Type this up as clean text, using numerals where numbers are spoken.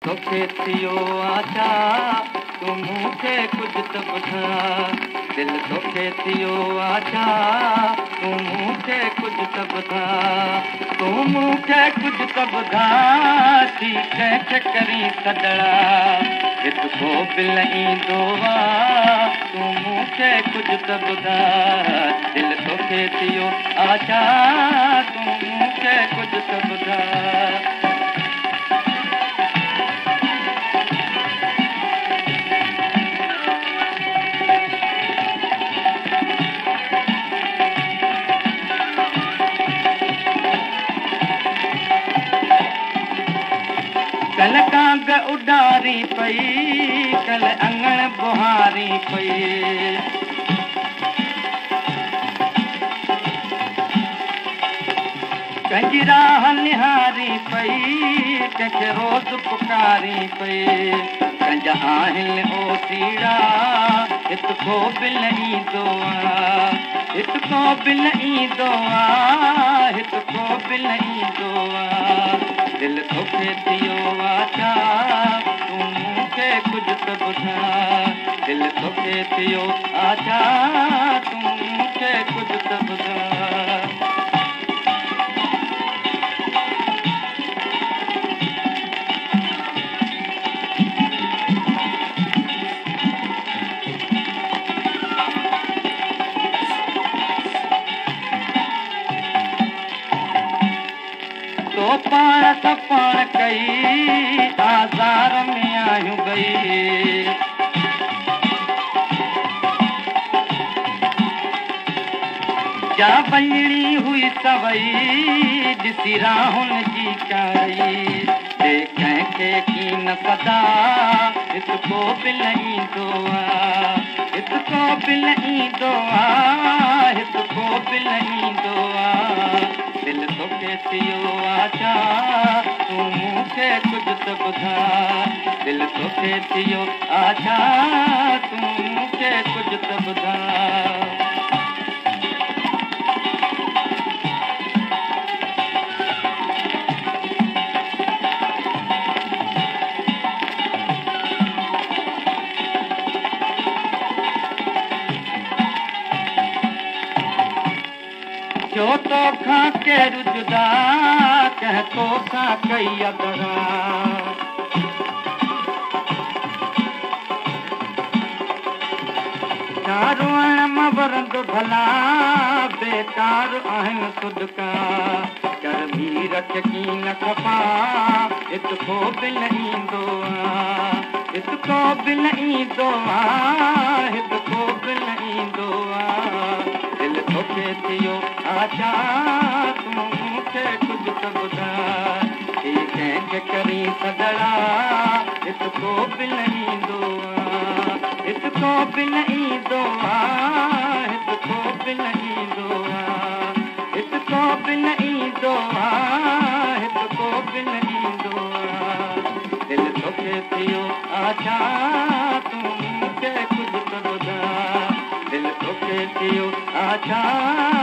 तोखे थियो आचा तूं मूंखे कुझु त ॿुधा दिलि तोखे थियो आचा तूं मूंखे कुझु त ॿुधा तूं मूंखे कुझु त ॿुधा थी कंहिंखे करी सॾड़ा हिकु को बिल ईंदो आहे तूं मूंखे कुझु त ॿुधा दिलि तोखे थियो आचा तूं मूंखे कुझु त ॿुधा कल कांग उडारी पई कल अंगण बुहारी पई कंहिंजी राह निहारी पई कंहिंखे रोज़ पुकारी पई कंहिंजा आहिनि ओसीड़ा हिकु को बिल ईंदो आहे हिकु को बिल ईंदो आहे हिकु को बिल ईंदो आहे दिलि तोखे थियो आचा तूं मूंखे कुझु त ॿुधा दिलि तोखे थियो आचा तूं मूंखे कुझु त ॿुधा तो पाण सपाण कई आज़ार में आहियूं गई जा बंजड़ी हुई सवई ॾिसी राहुनि जी चाई कंहिंखे की न सदा हिकु को बिल ईंदो आहे हिकु को बिल ईंदो आहे हिकु को बिल ईंदो आहे दिलि तोखे थियो आचा तूं मूंखे कुझु त ॿुधा दिलि तोखे थियो आचा तूं मूंखे कुझु त ॿुधा जो तोखां केरु जुदा कंहिं तोखां कई अदरा रोअण मवरंदो भला बेकार आहिनि सुदका चरबी रख की न खपा हिकु को बिल ईंदो आहे हिकु को बिल ईंदो आहे हिकु को बिल ईंदो आहे दिलि तोखे थियो आचा तूं मूंखे कुझु त ॿुधा ही कंहिंखे करी सॾड़ा हिकु को बिल ईंदो आहे हिकु को बिल ईंदो आहे हिकु को बिल ईंदो आहे हिकु को बिल ईंदो आहे हिकु को बिल ईंदो आहे दिलि तोखे थियो आचा तूं मूंखे कुझु त ॿुधा दिलि तोखे थियो आचा